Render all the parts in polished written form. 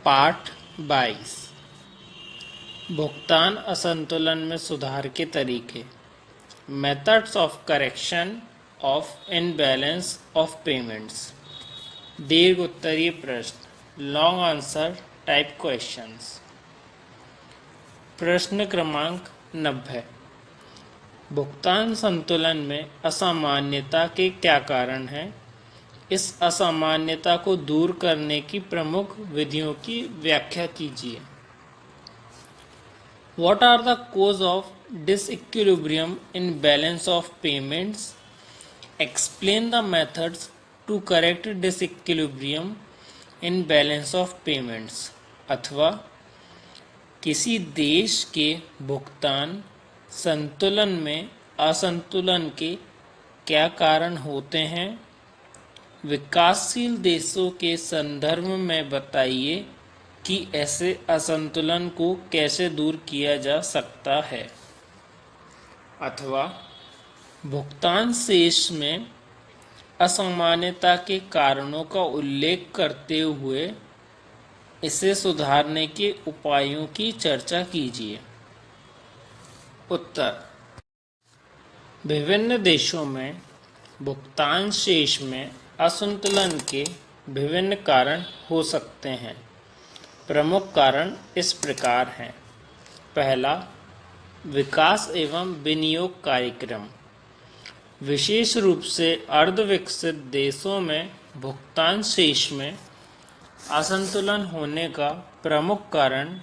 पाठ 22 भुगतान असंतुलन में सुधार के तरीके। Methods of correction of imbalance of payments. दीर्घ उत्तरीय प्रश्न, लॉन्ग आंसर टाइप क्वेश्चंस। प्रश्न क्रमांक 90। भुगतान संतुलन में असामान्यता के क्या कारण हैं? इस असामान्यता को दूर करने की प्रमुख विधियों की व्याख्या कीजिए। What are the cause of disequilibrium in balance of payments? Explain the methods to correct disequilibrium in balance of payments। अथवा किसी देश के भुगतान संतुलन में असंतुलन के क्या कारण होते हैं? विकासशील देशों के संदर्भ में बताइए कि ऐसे असंतुलन को कैसे दूर किया जा सकता है। अथवा भुगतान शेष में असामान्यता के कारणों का उल्लेख करते हुए इसे सुधारने के उपायों की चर्चा कीजिए। उत्तर: विभिन्न देशों में भुगतान शेष में असंतुलन के विभिन्न कारण हो सकते हैं। प्रमुख कारण इस प्रकार हैं। पहला, विकास एवं विनियोग कार्यक्रम। विशेष रूप से अर्धविकसित देशों में भुगतान शेष में असंतुलन होने का प्रमुख कारण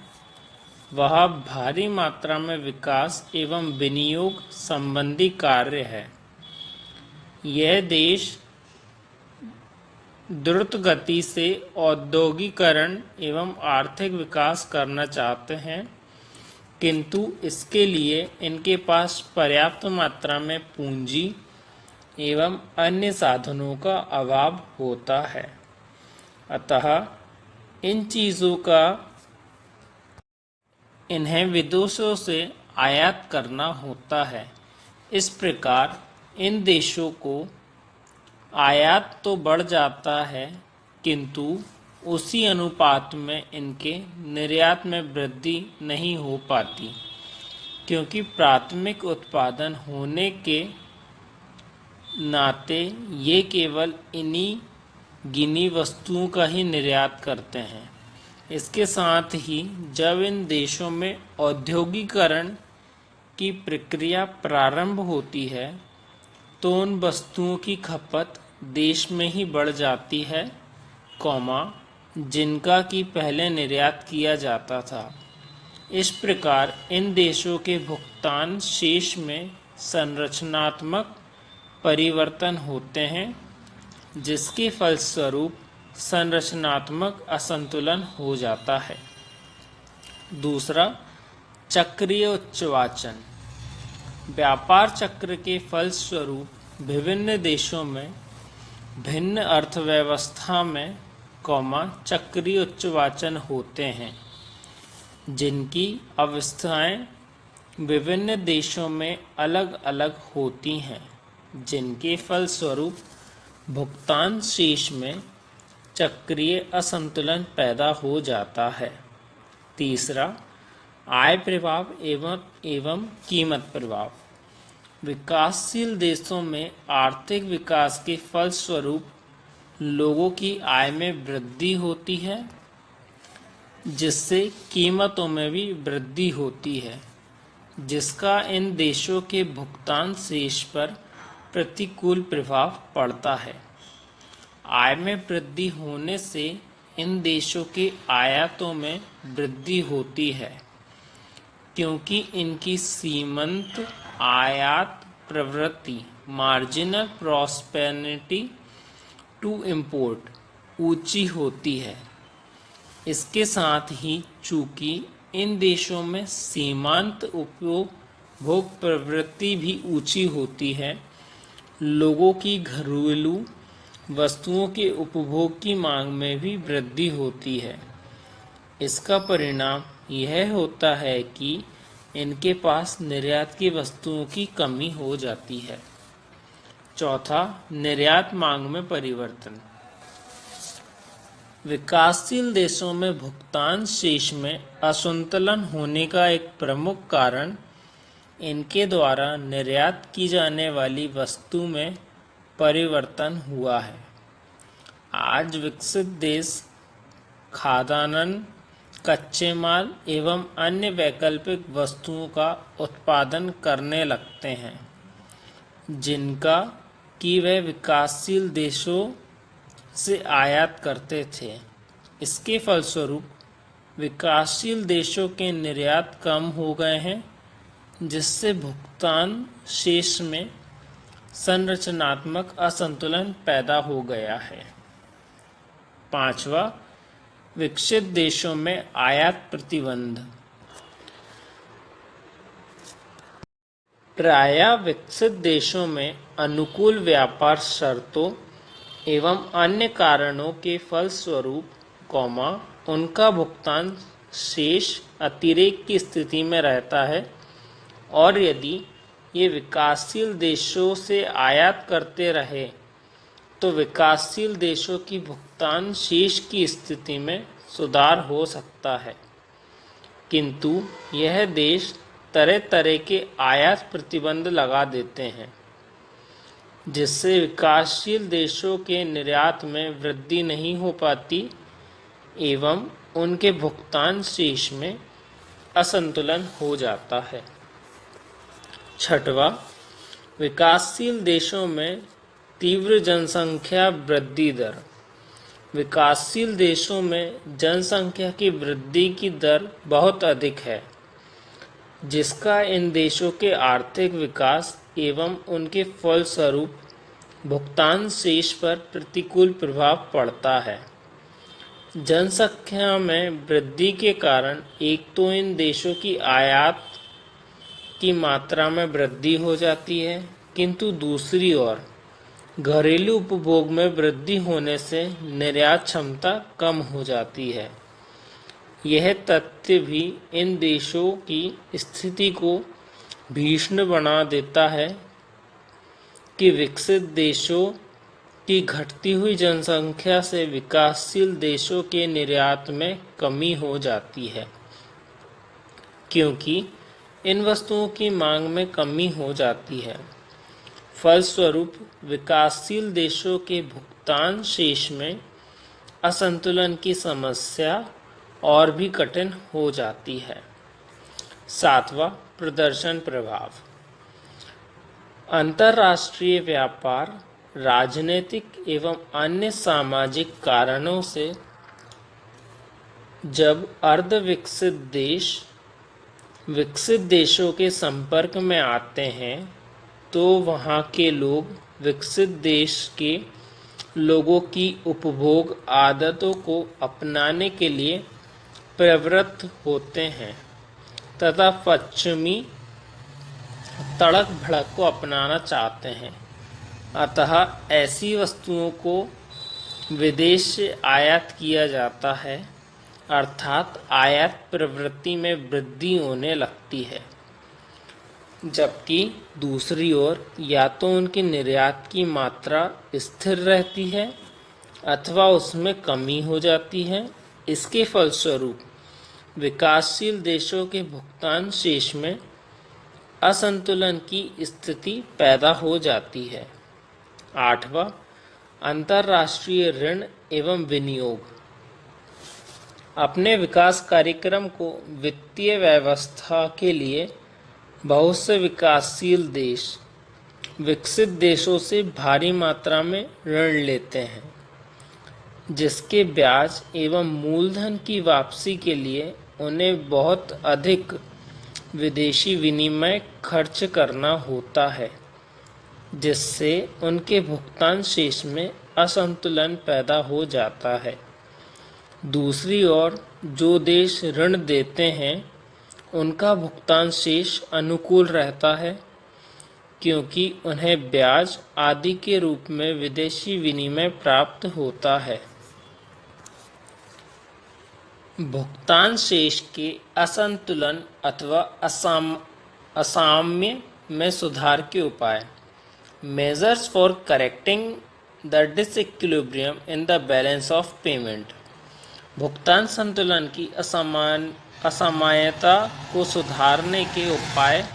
वह भारी मात्रा में विकास एवं विनियोग संबंधी कार्य है। यह देश द्रुत गति से औद्योगिकरण एवं आर्थिक विकास करना चाहते हैं, किंतु इसके लिए इनके पास पर्याप्त मात्रा में पूंजी एवं अन्य साधनों का अभाव होता है। अतः इन चीज़ों का इन्हें विदेशों से आयात करना होता है। इस प्रकार इन देशों को आयात तो बढ़ जाता है, किंतु उसी अनुपात में इनके निर्यात में वृद्धि नहीं हो पाती, क्योंकि प्राथमिक उत्पादन होने के नाते ये केवल इन्हीं गिनी वस्तुओं का ही निर्यात करते हैं। इसके साथ ही जब इन देशों में औद्योगिकरण की प्रक्रिया प्रारंभ होती है तो उन वस्तुओं की खपत देश में ही बढ़ जाती है, जिनका कि पहले निर्यात किया जाता था। इस प्रकार इन देशों के भुगतान शेष में संरचनात्मक परिवर्तन होते हैं, जिसके फलस्वरूप संरचनात्मक असंतुलन हो जाता है। दूसरा, चक्रीय उच्चवाचन। व्यापार चक्र के फलस्वरूप विभिन्न देशों में भिन्न अर्थव्यवस्था में चक्रीय उच्चवाचन होते हैं, जिनकी अवस्थाएं विभिन्न देशों में अलग अलग होती हैं, जिनके फलस्वरूप भुगतान शेष में चक्रीय असंतुलन पैदा हो जाता है। तीसरा, आय प्रभाव एवं कीमत प्रभाव। विकासशील देशों में आर्थिक विकास के फलस्वरूप लोगों की आय में वृद्धि होती है, जिससे कीमतों में भी वृद्धि होती है, जिसका इन देशों के भुगतान शेष पर प्रतिकूल प्रभाव पड़ता है। आय में वृद्धि होने से इन देशों के आयातों में वृद्धि होती है, क्योंकि इनकी सीमांत आयात प्रवृत्ति मार्जिनल प्रॉस्पेरिटी टू इंपोर्ट ऊंची होती है। इसके साथ ही चूंकि इन देशों में सीमांत उपभोग प्रवृत्ति भी ऊंची होती है, लोगों की घरेलू वस्तुओं के उपभोग की मांग में भी वृद्धि होती है। इसका परिणाम यह होता है कि इनके पास निर्यात की वस्तुओं की कमी हो जाती है। चौथा, निर्यात मांग में परिवर्तन। विकासशील देशों में भुगतान शेष में असंतुलन होने का एक प्रमुख कारण इनके द्वारा निर्यात की जाने वाली वस्तु में परिवर्तन हुआ है। आज विकसित देश खाद्यान्न, कच्चे माल एवं अन्य वैकल्पिक वस्तुओं का उत्पादन करने लगते हैं, जिनका कि वे विकासशील देशों से आयात करते थे। इसके फलस्वरूप विकासशील देशों के निर्यात कम हो गए हैं, जिससे भुगतान शेष में संरचनात्मक असंतुलन पैदा हो गया है। पांचवा, विकसित देशों में आयात प्रतिबंध। प्रायः विकसित देशों में अनुकूल व्यापार शर्तों एवं अन्य कारणों के फलस्वरूप उनका भुगतान शेष अतिरेक की स्थिति में रहता है, और यदि ये विकासशील देशों से आयात करते रहे तो विकासशील देशों की भुगतान शेष की स्थिति में सुधार हो सकता है, किंतु यह देश तरह तरह के आयात प्रतिबंध लगा देते हैं, जिससे विकासशील देशों के निर्यात में वृद्धि नहीं हो पाती एवं उनके भुगतान शेष में असंतुलन हो जाता है। छठवा, विकासशील देशों में तीव्र जनसंख्या वृद्धि दर। विकासशील देशों में जनसंख्या की वृद्धि की दर बहुत अधिक है, जिसका इन देशों के आर्थिक विकास एवं उनके फलस्वरूप भुगतान शेष पर प्रतिकूल प्रभाव पड़ता है। जनसंख्या में वृद्धि के कारण एक तो इन देशों की आयात की मात्रा में वृद्धि हो जाती है, किंतु दूसरी ओर घरेलू उपभोग में वृद्धि होने से निर्यात क्षमता कम हो जाती है। यह तथ्य भी इन देशों की स्थिति को भीषण बना देता है कि विकसित देशों की घटती हुई जनसंख्या से विकासशील देशों के निर्यात में कमी हो जाती है, क्योंकि इन वस्तुओं की मांग में कमी हो जाती है। फलस्वरूप विकासशील देशों के भुगतान शेष में असंतुलन की समस्या और भी कठिन हो जाती है। सातवां, प्रदर्शन प्रभाव। अंतर्राष्ट्रीय व्यापार, राजनीतिक एवं अन्य सामाजिक कारणों से जब अर्ध विकसित देश विकसित देशों के संपर्क में आते हैं तो वहाँ के लोग विकसित देश के लोगों की उपभोग आदतों को अपनाने के लिए प्रवृत्त होते हैं तथा पश्चिमी तड़क भड़क को अपनाना चाहते हैं। अतः ऐसी वस्तुओं को विदेश से आयात किया जाता है, अर्थात आयात प्रवृत्ति में वृद्धि होने लगती है, जबकि दूसरी ओर या तो उनकी निर्यात की मात्रा स्थिर रहती है अथवा उसमें कमी हो जाती है। इसके फलस्वरूप विकासशील देशों के भुगतान शेष में असंतुलन की स्थिति पैदा हो जाती है। आठवां, अंतर्राष्ट्रीय ऋण एवं विनियोग। अपने विकास कार्यक्रम को वित्तीय व्यवस्था के लिए बहुत से विकासशील देश विकसित देशों से भारी मात्रा में ऋण लेते हैं, जिसके ब्याज एवं मूलधन की वापसी के लिए उन्हें बहुत अधिक विदेशी विनिमय खर्च करना होता है, जिससे उनके भुगतान शेष में असंतुलन पैदा हो जाता है। दूसरी ओर जो देश ऋण देते हैं उनका भुगतान शेष अनुकूल रहता है, क्योंकि उन्हें ब्याज आदि के रूप में विदेशी विनिमय प्राप्त होता है। भुगतान शेष के असंतुलन अथवा असाम्य में सुधार के उपाय। Measures for correcting the disequilibrium in the balance of payment. भुगतान संतुलन की असामान्यता को सुधारने के उपाय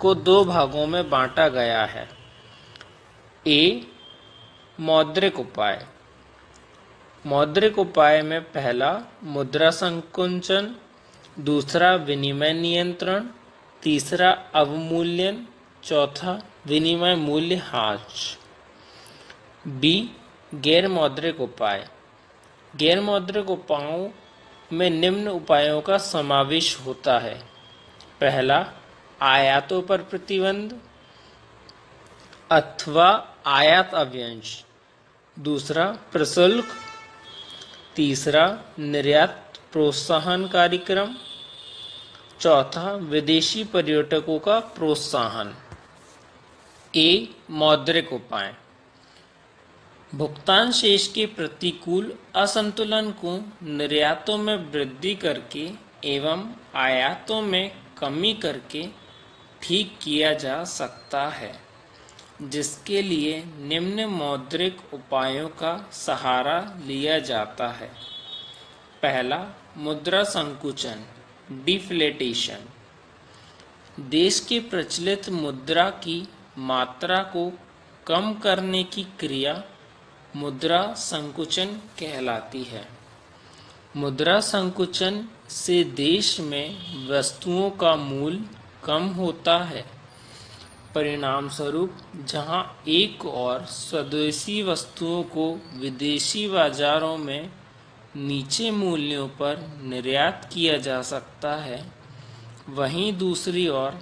को दो भागों में बांटा गया है। ए, मौद्रिक उपाय। मौद्रिक उपाय में पहला मुद्रा संकुचन, दूसरा विनिमय नियंत्रण, तीसरा अवमूल्यन, चौथा विनिमय मूल्य ह्रास। बी, गैर मौद्रिक उपाय। गैर मौद्रिक उपायों में निम्न उपायों का समावेश होता है। पहला, आयातों पर प्रतिबंध अथवा आयात अवंश। दूसरा, प्रशुल्क। तीसरा, निर्यात प्रोत्साहन कार्यक्रम। चौथा, विदेशी पर्यटकों का प्रोत्साहन। ए, मौद्रिक उपाय। भुगतान शेष के प्रतिकूल असंतुलन को निर्यातों में वृद्धि करके एवं आयातों में कमी करके ठीक किया जा सकता है, जिसके लिए निम्न मौद्रिक उपायों का सहारा लिया जाता है। पहला, मुद्रा संकुचन, डिफ्लेटेशन। देश की प्रचलित मुद्रा की मात्रा को कम करने की क्रिया मुद्रा संकुचन कहलाती है। मुद्रा संकुचन से देश में वस्तुओं का मूल्य कम होता है। परिणाम स्वरूप जहां एक और स्वदेशी वस्तुओं को विदेशी बाजारों में नीचे मूल्यों पर निर्यात किया जा सकता है, वहीं दूसरी ओर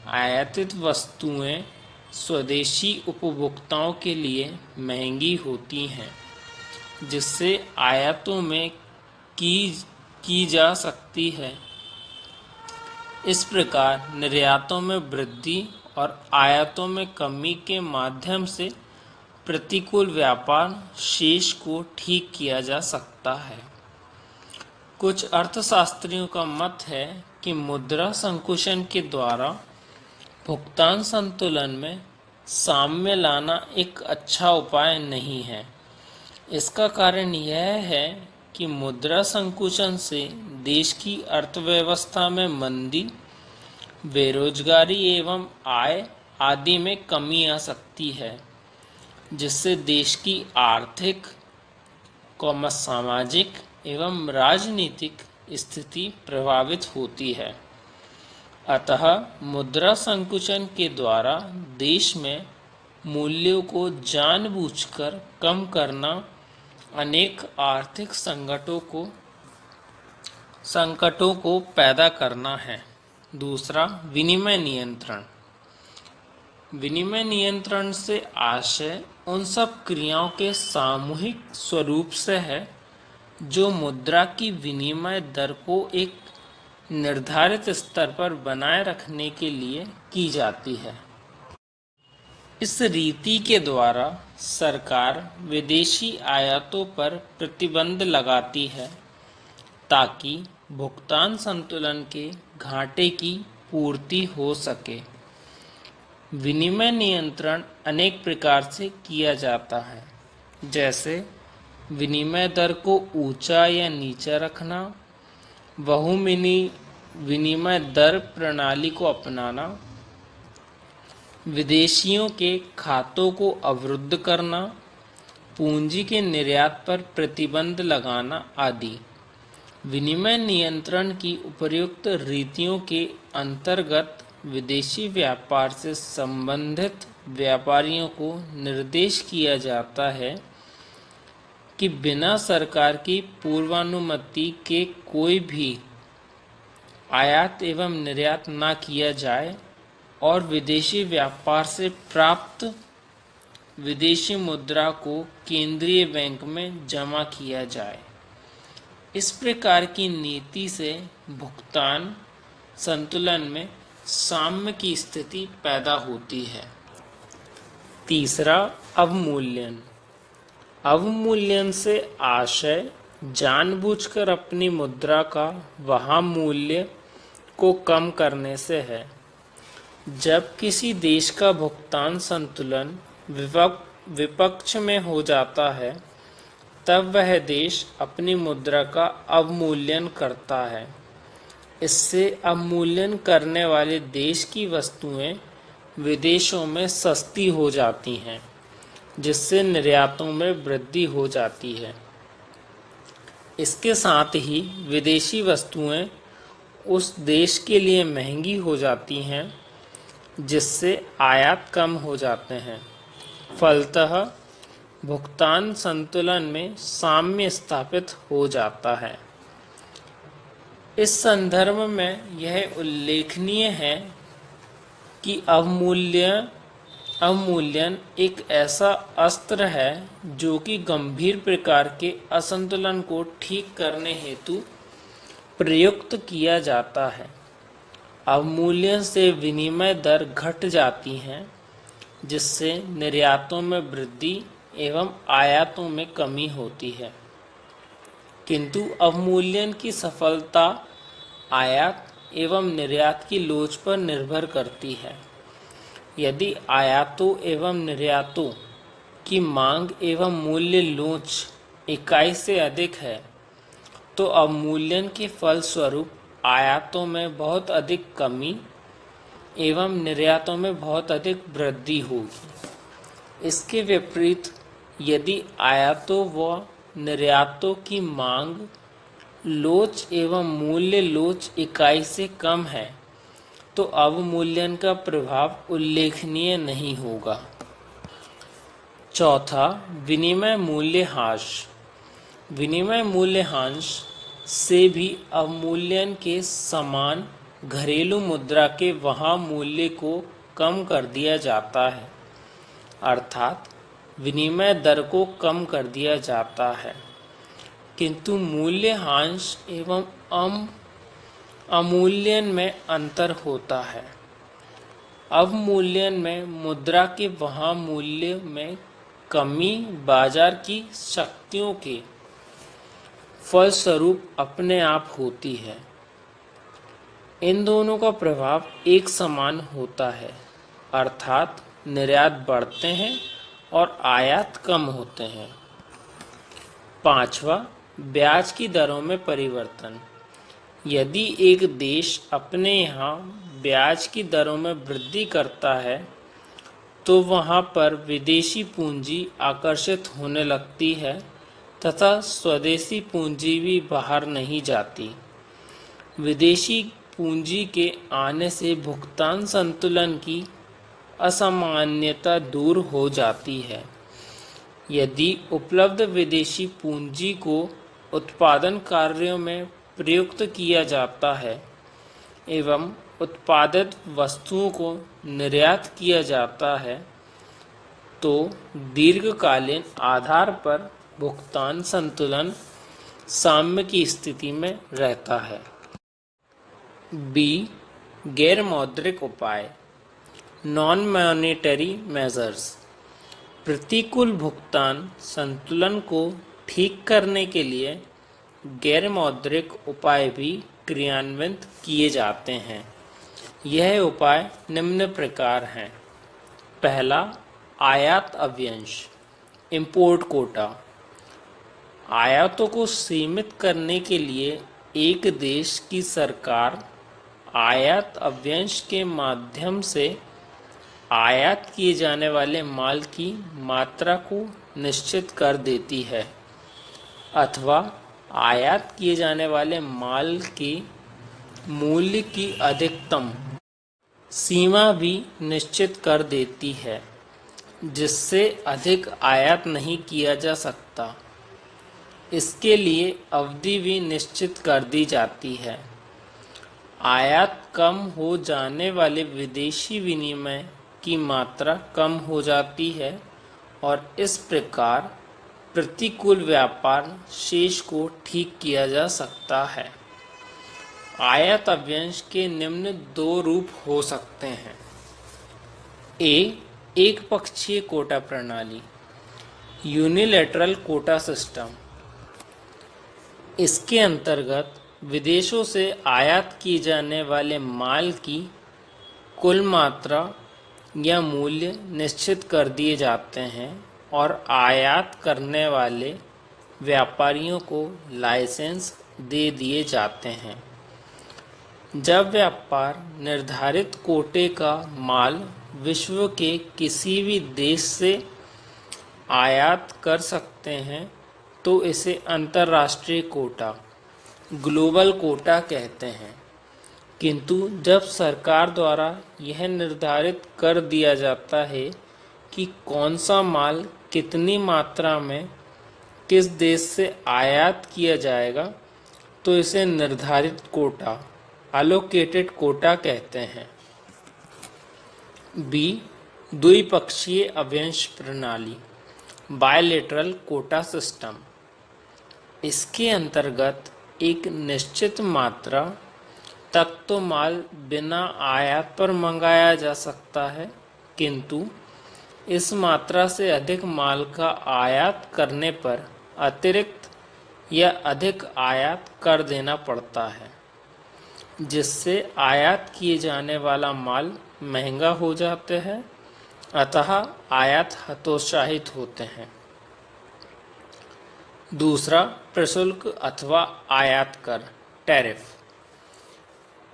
आयातित वस्तुएं स्वदेशी उपभोक्ताओं के लिए महंगी होती हैं, जिससे आयातों में की जा सकती है। इस प्रकार निर्यातों में वृद्धि और आयातों में कमी के माध्यम से प्रतिकूल व्यापार शेष को ठीक किया जा सकता है। कुछ अर्थशास्त्रियों का मत है कि मुद्रा संकुचन के द्वारा भुगतान संतुलन में साम्य लाना एक अच्छा उपाय नहीं है। इसका कारण यह है कि मुद्रा संकुचन से देश की अर्थव्यवस्था में मंदी, बेरोजगारी एवं आय आदि में कमी आ सकती है, जिससे देश की आर्थिक, सामाजिक एवं राजनीतिक स्थिति प्रभावित होती है। अतः मुद्रा संकुचन के द्वारा देश में मूल्यों को जानबूझकर कम करना अनेक आर्थिक संकटों को पैदा करना है। दूसरा, विनिमय नियंत्रण। विनिमय नियंत्रण से आशय उन सब क्रियाओं के सामूहिक स्वरूप से है जो मुद्रा की विनिमय दर को एक निर्धारित स्तर पर बनाए रखने के लिए की जाती है। इस रीति के द्वारा सरकार विदेशी आयातों पर प्रतिबंध लगाती है ताकि भुगतान संतुलन के घाटे की पूर्ति हो सके। विनिमय नियंत्रण अनेक प्रकार से किया जाता है, जैसे विनिमय दर को ऊंचा या नीचा रखना, विनिमय दर प्रणाली को अपनाना, विदेशियों के खातों को अवरुद्ध करना, पूंजी के निर्यात पर प्रतिबंध लगाना आदि। विनिमय नियंत्रण की उपर्युक्त रीतियों के अंतर्गत विदेशी व्यापार से संबंधित व्यापारियों को निर्देश किया जाता है कि बिना सरकार की पूर्वानुमति के कोई भी आयात एवं निर्यात न किया जाए और विदेशी व्यापार से प्राप्त विदेशी मुद्रा को केंद्रीय बैंक में जमा किया जाए। इस प्रकार की नीति से भुगतान संतुलन में साम्य की स्थिति पैदा होती है। तीसरा, अवमूल्यन। अवमूल्यन से आशय जानबूझकर अपनी मुद्रा का वहाँ मूल्य को कम करने से है। जब किसी देश का भुगतान संतुलन विपक्ष में हो जाता है, तब वह देश अपनी मुद्रा का अवमूल्यन करता है। इससे अवमूल्यन करने वाले देश की वस्तुएं विदेशों में सस्ती हो जाती हैं, जिससे निर्यातों में वृद्धि हो जाती है। इसके साथ ही विदेशी वस्तुएं उस देश के लिए महंगी हो जाती हैं, जिससे आयात कम हो जाते हैं। फलतः भुगतान संतुलन में साम्य स्थापित हो जाता है। इस संदर्भ में यह उल्लेखनीय है कि अवमूल्यन एक ऐसा अस्त्र है जो कि गंभीर प्रकार के असंतुलन को ठीक करने हेतु प्रयुक्त किया जाता है। अवमूल्यन से विनिमय दर घट जाती हैं, जिससे निर्यातों में वृद्धि एवं आयातों में कमी होती है। किंतु अवमूल्यन की सफलता आयात एवं निर्यात की लोच पर निर्भर करती है। यदि आयातों एवं निर्यातों की मांग एवं मूल्य लोच इकाई से अधिक है, तो अवमूल्यन के फलस्वरूप आयातों में बहुत अधिक कमी एवं निर्यातों में बहुत अधिक वृद्धि होगी। इसके विपरीत यदि आयातों व निर्यातों की मांग लोच एवं मूल्य लोच इकाई से कम है, तो अवमूल्यन का प्रभाव उल्लेखनीय नहीं होगा। चौथा, विनिमय मूल्यह्रास। विनिमय मूल्यह्रास से भी अवमूल्यन के समान घरेलू मुद्रा के वहाँ मूल्य को कम कर दिया जाता है, अर्थात विनिमय दर को कम कर दिया जाता है। किंतु मूल्यह्रास एवं अवमूल्यन में अंतर होता है। अवमूल्यन में मुद्रा के वहाँ मूल्य में कमी बाजार की शक्तियों के फलस्वरूप अपने आप होती है। इन दोनों का प्रभाव एक समान होता है, अर्थात निर्यात बढ़ते हैं और आयात कम होते हैं। पांचवा, ब्याज की दरों में परिवर्तन। यदि एक देश अपने यहाँ ब्याज की दरों में वृद्धि करता है, तो वहाँ पर विदेशी पूंजी आकर्षित होने लगती है तथा स्वदेशी पूंजी भी बाहर नहीं जाती। विदेशी पूंजी के आने से भुगतान संतुलन की असामान्यता दूर हो जाती है। यदि उपलब्ध विदेशी पूंजी को उत्पादन कार्यों में प्रयुक्त किया जाता है एवं उत्पादित वस्तुओं को निर्यात किया जाता है, तो दीर्घकालीन आधार पर भुगतान संतुलन साम्य की स्थिति में रहता है। बी, गैर मौद्रिक उपाय, नॉन मॉनेटरी मेजर्स। प्रतिकूल भुगतान संतुलन को ठीक करने के लिए गैर मौद्रिक उपाय भी क्रियान्वित किए जाते हैं। यह उपाय निम्न प्रकार हैं। पहला, आयात अवंश, इंपोर्ट कोटा। आयातों को सीमित करने के लिए एक देश की सरकार आयात अवंश के माध्यम से आयात किए जाने वाले माल की मात्रा को निश्चित कर देती है, अथवा आयात किए जाने वाले माल के मूल्य की अधिकतम सीमा भी निश्चित कर देती है, जिससे अधिक आयात नहीं किया जा सकता। इसके लिए अवधि भी निश्चित कर दी जाती है। आयात कम हो जाने वाले विदेशी विनिमय की मात्रा कम हो जाती है और इस प्रकार प्रतिकूल व्यापार शेष को ठीक किया जा सकता है। आयात अवंश के निम्न दो रूप हो सकते हैं। ए, एक पक्षीय कोटा प्रणाली, यूनिलैटरल कोटा सिस्टम। इसके अंतर्गत विदेशों से आयात किए जाने वाले माल की कुल मात्रा या मूल्य निश्चित कर दिए जाते हैं और आयात करने वाले व्यापारियों को लाइसेंस दे दिए जाते हैं। जब व्यापार निर्धारित कोटे का माल विश्व के किसी भी देश से आयात कर सकते हैं तो इसे अंतर्राष्ट्रीय कोटा, ग्लोबल कोटा कहते हैं। किंतु जब सरकार द्वारा यह निर्धारित कर दिया जाता है कि कौन सा माल कितनी मात्रा में किस देश से आयात किया जाएगा तो इसे निर्धारित कोटा, अलोकेटेड कोटा कहते हैं। बी, द्विपक्षीय अवंश प्रणाली, बायलैटरल कोटा सिस्टम। इसके अंतर्गत एक निश्चित मात्रा तक तो माल बिना आयात पर मंगाया जा सकता है, किंतु इस मात्रा से अधिक माल का आयात करने पर अतिरिक्त या अधिक आयात कर देना पड़ता है, जिससे आयात किए जाने वाला माल महंगा हो जाते हैं, अतः आयात हतोत्साहित होते हैं। दूसरा, प्रशुल्क अथवा आयात कर, टैरिफ।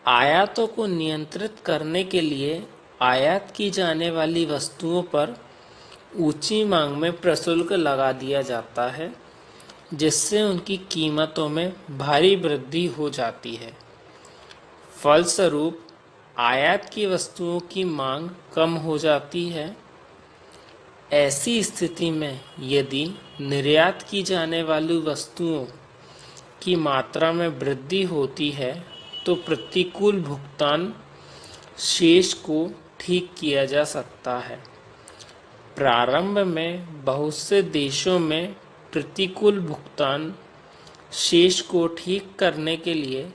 आयातों को नियंत्रित करने के लिए आयात की जाने वाली वस्तुओं पर ऊंची मांग में प्रशुल्क लगा दिया जाता है, जिससे उनकी कीमतों में भारी वृद्धि हो जाती है। फलस्वरूप आयात की वस्तुओं की मांग कम हो जाती है। ऐसी स्थिति में यदि निर्यात की जाने वाली वस्तुओं की मात्रा में वृद्धि होती है तो प्रतिकूल भुगतान शेष को ठीक किया जा सकता है। प्रारंभ में बहुत से देशों में प्रतिकूल भुगतान शेष को ठीक करने के लिए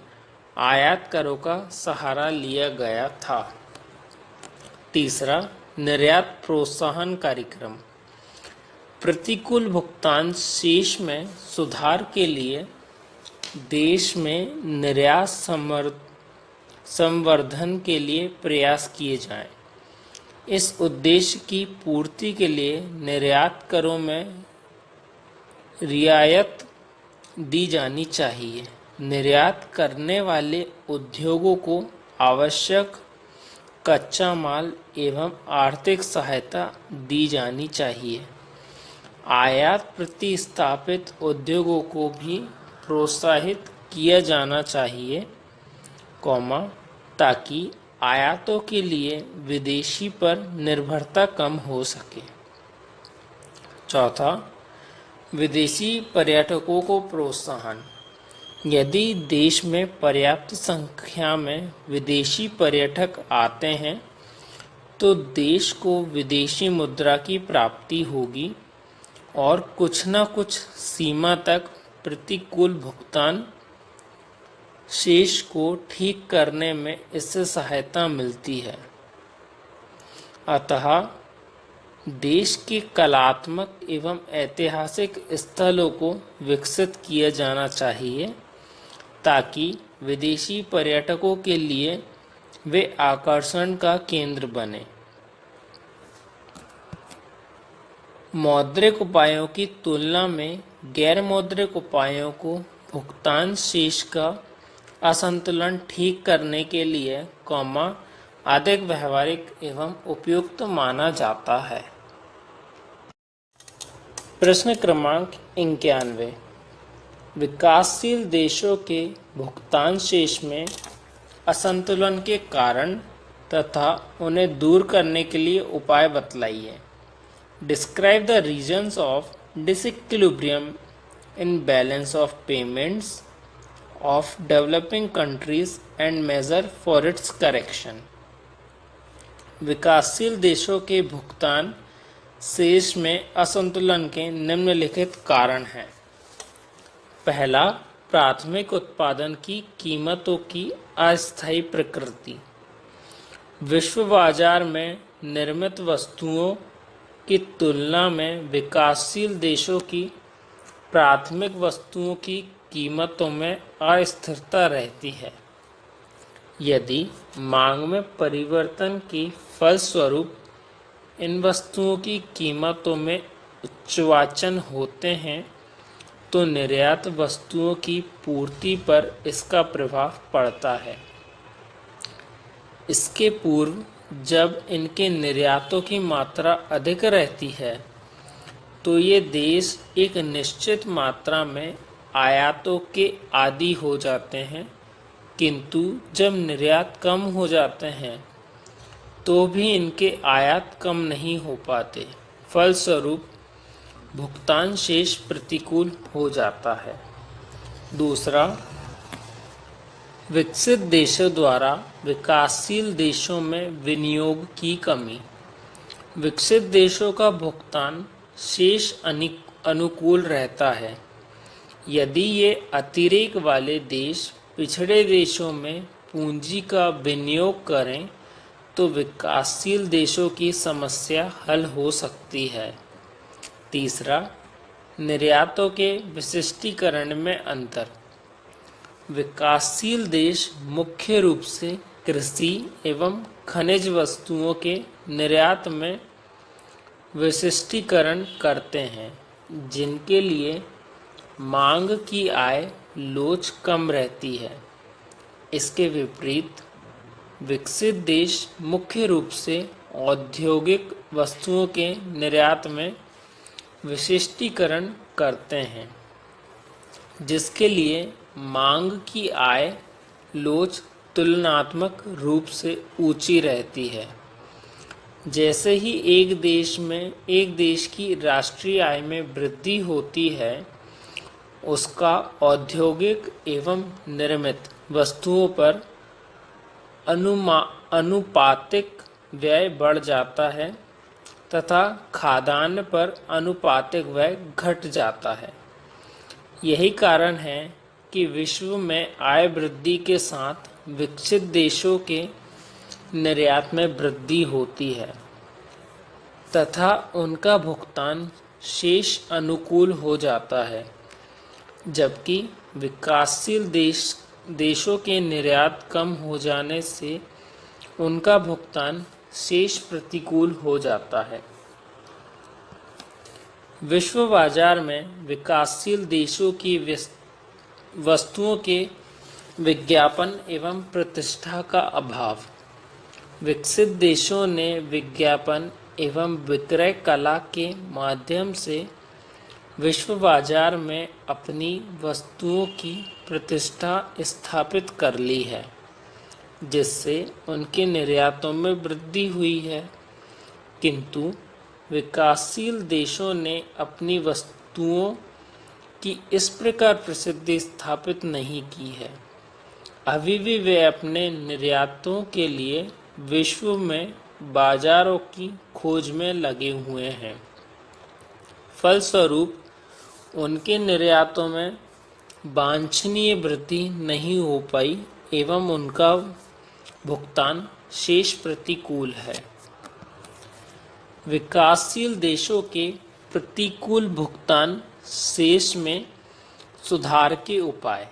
आयात करों का सहारा लिया गया था। तीसरा, निर्यात प्रोत्साहन कार्यक्रम। प्रतिकूल भुगतान शेष में सुधार के लिए देश में निर्यात संवर्धन के लिए प्रयास किए जाएं। इस उद्देश्य की पूर्ति के लिए निर्यात करों में रियायत दी जानी चाहिए। निर्यात करने वाले उद्योगों को आवश्यक कच्चा माल एवं आर्थिक सहायता दी जानी चाहिए। आयात प्रतिस्थापित उद्योगों को भी प्रोत्साहित किया जाना चाहिए, ताकि आयातों के लिए विदेशी पर निर्भरता कम हो सके। चौथा, विदेशी पर्यटकों को प्रोत्साहन। यदि देश में पर्याप्त संख्या में विदेशी पर्यटक आते हैं तो देश को विदेशी मुद्रा की प्राप्ति होगी और कुछ न कुछ सीमा तक प्रतिकूल भुगतान शेष को ठीक करने में इससे सहायता मिलती है। अतः देश के कलात्मक एवं ऐतिहासिक स्थलों को विकसित किया जाना चाहिए ताकि विदेशी पर्यटकों के लिए वे आकर्षण का केंद्र बने। मौद्रिक उपायों की तुलना में गैर मौद्रिक उपायों को भुगतान शेष का असंतुलन ठीक करने के लिए अधिक व्यवहारिक एवं उपयुक्त माना जाता है। प्रश्न क्रमांक 91। विकासशील देशों के भुगतान शेष में असंतुलन के कारण तथा उन्हें दूर करने के लिए उपाय बतलाइए। Describe the regions of disequilibrium in balance of payments of developing countries and measure for its correction. विकासशील देशों के भुगतान शेष में असंतुलन के निम्नलिखित कारण हैं। पहला, प्राथमिक उत्पादन की कीमतों की अस्थायी प्रकृति। विश्व बाजार में निर्मित वस्तुओं की तुलना में विकासशील देशों की प्राथमिक वस्तुओं की कीमतों में अस्थिरता रहती है। यदि मांग में परिवर्तन के फलस्वरूप इन वस्तुओं की कीमतों में उच्चावचन होते हैं तो निर्यात वस्तुओं की पूर्ति पर इसका प्रभाव पड़ता है। इसके पूर्व जब इनके निर्यातों की मात्रा अधिक रहती है तो ये देश एक निश्चित मात्रा में आयातों के आदी हो जाते हैं, किंतु जब निर्यात कम हो जाते हैं तो भी इनके आयात कम नहीं हो पाते। फलस्वरूप भुगतान शेष प्रतिकूल हो जाता है। दूसरा, विकसित देशों द्वारा विकासशील देशों में विनियोग की कमी। विकसित देशों का भुगतान शेष अनुकूल रहता है यदि ये अतिरेक वाले देश पिछड़े देशों में पूंजी का विनियोग करें तो विकासशील देशों की समस्या हल हो सकती है। तीसरा, निर्यातों के विशिष्टीकरण में अंतर। विकासशील देश मुख्य रूप से कृषि एवं खनिज वस्तुओं के निर्यात में विशिष्टीकरण करते हैं, जिनके लिए मांग की आय लोच कम रहती है। इसके विपरीत विकसित देश मुख्य रूप से औद्योगिक वस्तुओं के निर्यात में विशिष्टीकरण करते हैं, जिसके लिए मांग की आय लोच तुलनात्मक रूप से ऊंची रहती है। जैसे ही एक देश की राष्ट्रीय आय में वृद्धि होती है, उसका औद्योगिक एवं निर्मित वस्तुओं पर अनुपातिक व्यय बढ़ जाता है तथा खाद्यान्न पर अनुपातिक व्यय घट जाता है। यही कारण है कि विश्व में आय वृद्धि के साथ विकसित देशों के निर्यात में वृद्धि होती है तथा उनका भुगतान शेष अनुकूल हो जाता है, जबकि विकासशील देशों के निर्यात कम हो जाने से उनका भुगतान शेष प्रतिकूल हो जाता है। विश्व बाजार में विकासशील देशों की वस्तुओं के विज्ञापन एवं प्रतिष्ठा का अभाव। विकसित देशों ने विज्ञापन एवं विक्रय कला के माध्यम से विश्व बाजार में अपनी वस्तुओं की प्रतिष्ठा स्थापित कर ली है, जिससे उनके निर्यातों में वृद्धि हुई है। किंतु विकासशील देशों ने अपनी वस्तुओं की इस प्रकार प्रसिद्धि स्थापित नहीं की है। अभी भी वे अपने निर्यातों के लिए विश्व में बाजारों की खोज में लगे हुए हैं। फलस्वरूप उनके निर्यातों में वांछनीय वृद्धि नहीं हो पाई एवं उनका भुगतान शेष प्रतिकूल है। विकासशील देशों के प्रतिकूल भुगतान शेष में सुधार के उपाय।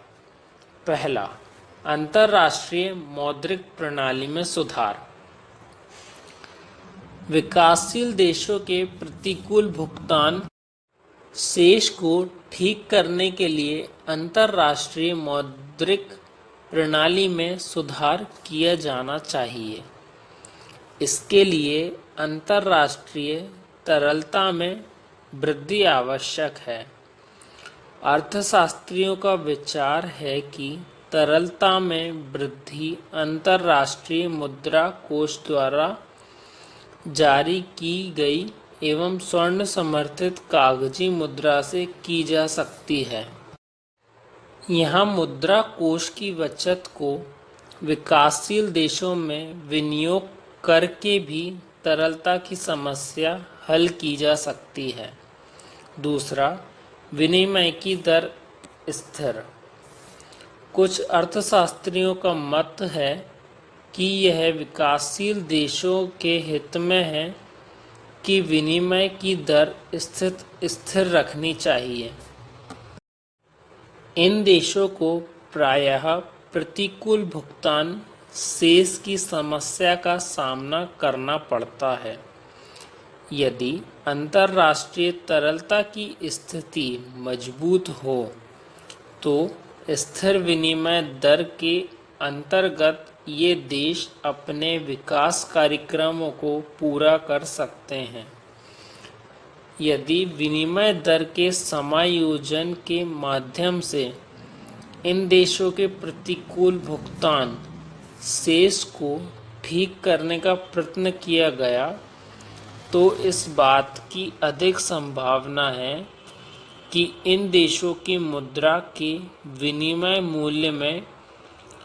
पहला, अंतर्राष्ट्रीय मौद्रिक प्रणाली में सुधार। विकासशील देशों के प्रतिकूल भुगतान शेष को ठीक करने के लिए अंतर्राष्ट्रीय मौद्रिक प्रणाली में सुधार किया जाना चाहिए। इसके लिए अंतर्राष्ट्रीय तरलता में वृद्धि आवश्यक है। अर्थशास्त्रियों का विचार है कि तरलता में वृद्धि अंतर्राष्ट्रीय मुद्रा कोष द्वारा जारी की गई एवं स्वर्ण समर्थित कागजी मुद्रा से की जा सकती है। यहाँ मुद्रा कोष की बचत को विकासशील देशों में विनियोग करके भी तरलता की समस्या हल की जा सकती है। दूसरा, विनिमय की दर स्थिर। कुछ अर्थशास्त्रियों का मत है कि यह विकासशील देशों के हित में है कि विनिमय की दर स्थिर रखनी चाहिए। इन देशों को प्रायः प्रतिकूल भुगतान शेष की समस्या का सामना करना पड़ता है। यदि अंतर्राष्ट्रीय तरलता की स्थिति मजबूत हो तो स्थिर विनिमय दर के अंतर्गत ये देश अपने विकास कार्यक्रमों को पूरा कर सकते हैं। यदि विनिमय दर के समायोजन के माध्यम से इन देशों के प्रतिकूल भुगतान शेष को ठीक करने का प्रयत्न किया गया तो इस बात की अधिक संभावना है कि इन देशों की मुद्रा के विनिमय मूल्य में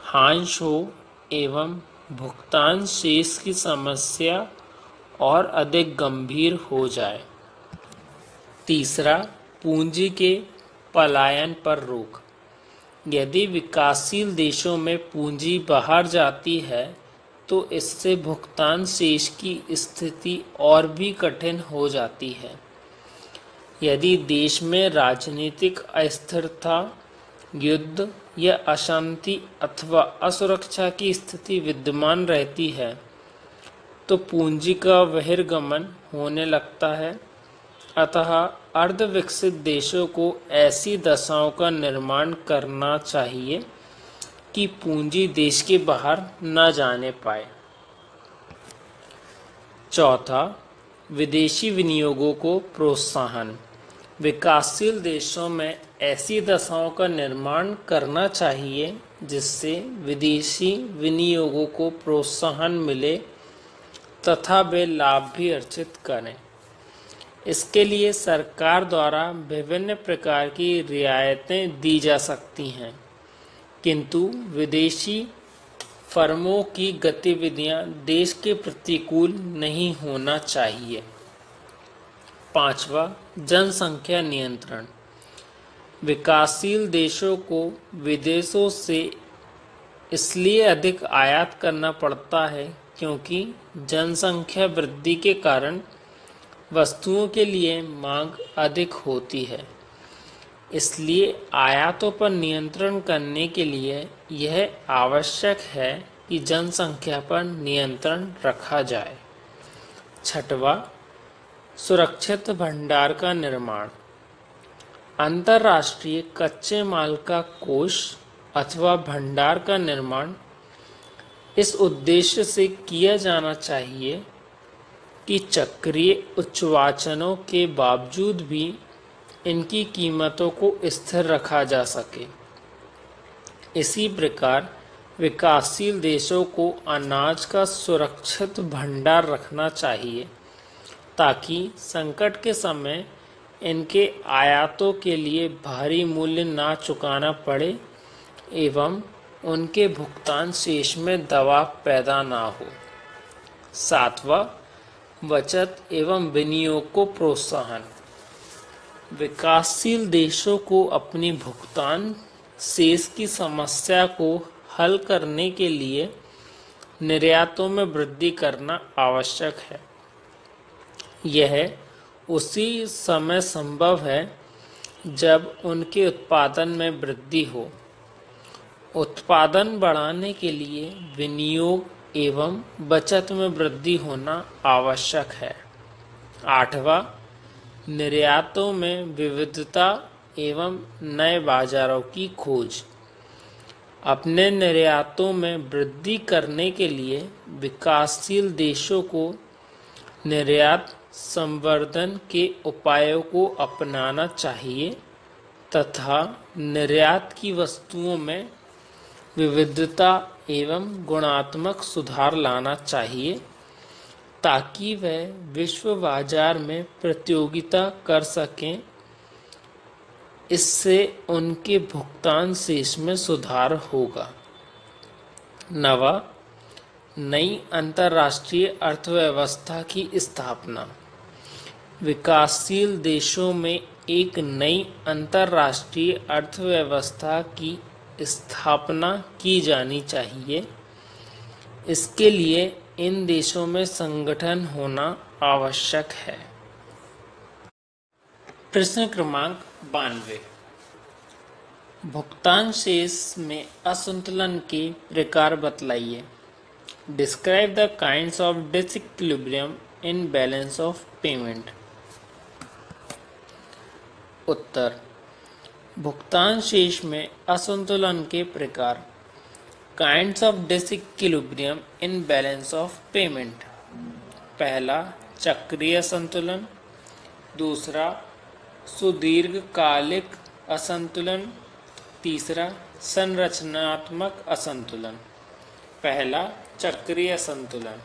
ह्रास हो एवं भुगतान शेष की समस्या और अधिक गंभीर हो जाए। तीसरा, पूंजी के पलायन पर रोक। यदि विकासशील देशों में पूंजी बाहर जाती है तो इससे भुगतान शेष की स्थिति और भी कठिन हो जाती है। यदि देश में राजनीतिक अस्थिरता, युद्ध या अशांति अथवा असुरक्षा की स्थिति विद्यमान रहती है तो पूंजी का बहिर्गमन होने लगता है। अतः अर्धविकसित देशों को ऐसी दशाओं का निर्माण करना चाहिए कि पूंजी देश के बाहर न जाने पाए। चौथा, विदेशी विनियोगों को प्रोत्साहन। विकासशील देशों में ऐसी दशाओं का निर्माण करना चाहिए जिससे विदेशी विनियोगों को प्रोत्साहन मिले तथा वे लाभ भी अर्जित करें। इसके लिए सरकार द्वारा विभिन्न प्रकार की रियायतें दी जा सकती हैं, किंतु विदेशी फर्मों की गतिविधियां देश के प्रतिकूल नहीं होना चाहिए। पांचवा, जनसंख्या नियंत्रण। विकासशील देशों को विदेशों से इसलिए अधिक आयात करना पड़ता है क्योंकि जनसंख्या वृद्धि के कारण वस्तुओं के लिए मांग अधिक होती है। इसलिए आयातों पर नियंत्रण करने के लिए यह आवश्यक है कि जनसंख्या पर नियंत्रण रखा जाए। छठवा, सुरक्षित भंडार का निर्माण। अंतर्राष्ट्रीय कच्चे माल का कोष अथवा भंडार का निर्माण इस उद्देश्य से किया जाना चाहिए कि चक्रीय उच्चावचनों के बावजूद भी इनकी कीमतों को स्थिर रखा जा सके। इसी प्रकार विकासशील देशों को अनाज का सुरक्षित भंडार रखना चाहिए ताकि संकट के समय इनके आयातों के लिए भारी मूल्य ना चुकाना पड़े एवं उनके भुगतान शेष में दबाव पैदा ना हो। सातवां, बचत एवं विनियोग को प्रोत्साहन। विकासशील देशों को अपनी भुगतान शेष की समस्या को हल करने के लिए निर्यातों में वृद्धि करना आवश्यक है। यह उसी समय संभव है जब उनके उत्पादन में वृद्धि हो। उत्पादन बढ़ाने के लिए विनियोग एवं बचत में वृद्धि होना आवश्यक है। आठवां, निर्यातों में विविधता एवं नए बाजारों की खोज। अपने निर्यातों में वृद्धि करने के लिए विकासशील देशों को निर्यात संवर्धन के उपायों को अपनाना चाहिए तथा निर्यात की वस्तुओं में विविधता एवं गुणात्मक सुधार लाना चाहिए ताकि वह विश्व बाजार में प्रतियोगिता कर सकें। इससे उनके भुगतान शेष में सुधार होगा। नवा, नई अंतर्राष्ट्रीय अर्थव्यवस्था की स्थापना। विकासशील देशों में एक नई अंतर्राष्ट्रीय अर्थव्यवस्था की स्थापना की जानी चाहिए। इसके लिए इन देशों में संगठन होना आवश्यक है। प्रश्न क्रमांक 92, भुगतान शेष में असंतुलन के प्रकार बतलाइए। Describe the kinds of disequilibrium in balance of payment? उत्तर, भुगतान शेष में असंतुलन के प्रकार। Kinds of disequilibrium in balance of payment. पहला, चक्रीय असंतुलन। दूसरा, सुदीर्घकालिक असंतुलन। तीसरा, संरचनात्मक असंतुलन। पहला, चक्रीय असंतुलन,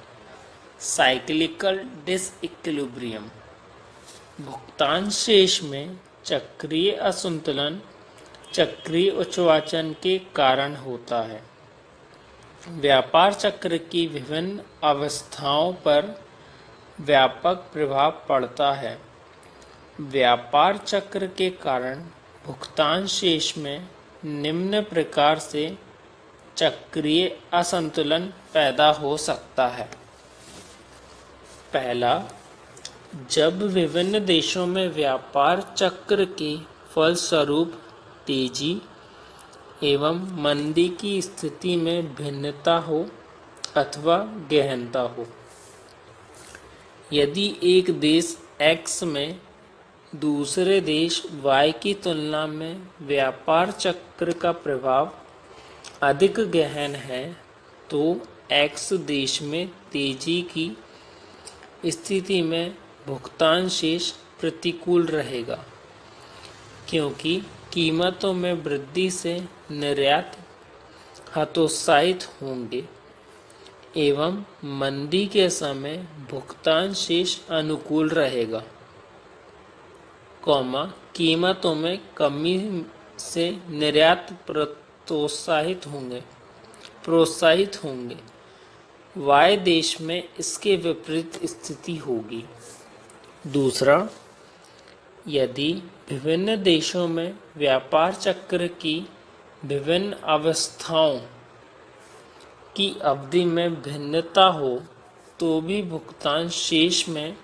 साइक्लिकल डिसइक्विलिब्रियम। भुगतान शेष में चक्रीय असंतुलन चक्रीय उच्चावचन के कारण होता है। व्यापार चक्र की विभिन्न अवस्थाओं पर व्यापक प्रभाव पड़ता है। व्यापार चक्र के कारण भुगतान शेष में निम्न प्रकार से चक्रीय असंतुलन पैदा हो सकता है। पहला, जब विभिन्न देशों में व्यापार चक्र के फलस्वरूप तेजी एवं मंदी की स्थिति में भिन्नता हो अथवा गहनता हो। यदि एक देश X में दूसरे देश Y की तुलना में व्यापार चक्र का प्रभाव अधिक गहन है, तो X देश में तेजी की स्थिति में भुगतान शेष प्रतिकूल रहेगा, क्योंकि कीमतों में वृद्धि से निर्यात हतोत्साहित होंगे एवं मंदी के समय भुगतान शेष अनुकूल रहेगा, कीमतों में कमी से निर्यात प्रोत्साहित होंगे। Y देश में इसके विपरीत स्थिति होगी। दूसरा, यदि विभिन्न देशों में व्यापार चक्र की विभिन्न अवस्थाओं की अवधि में भिन्नता हो, तो भी भुगतान शेष में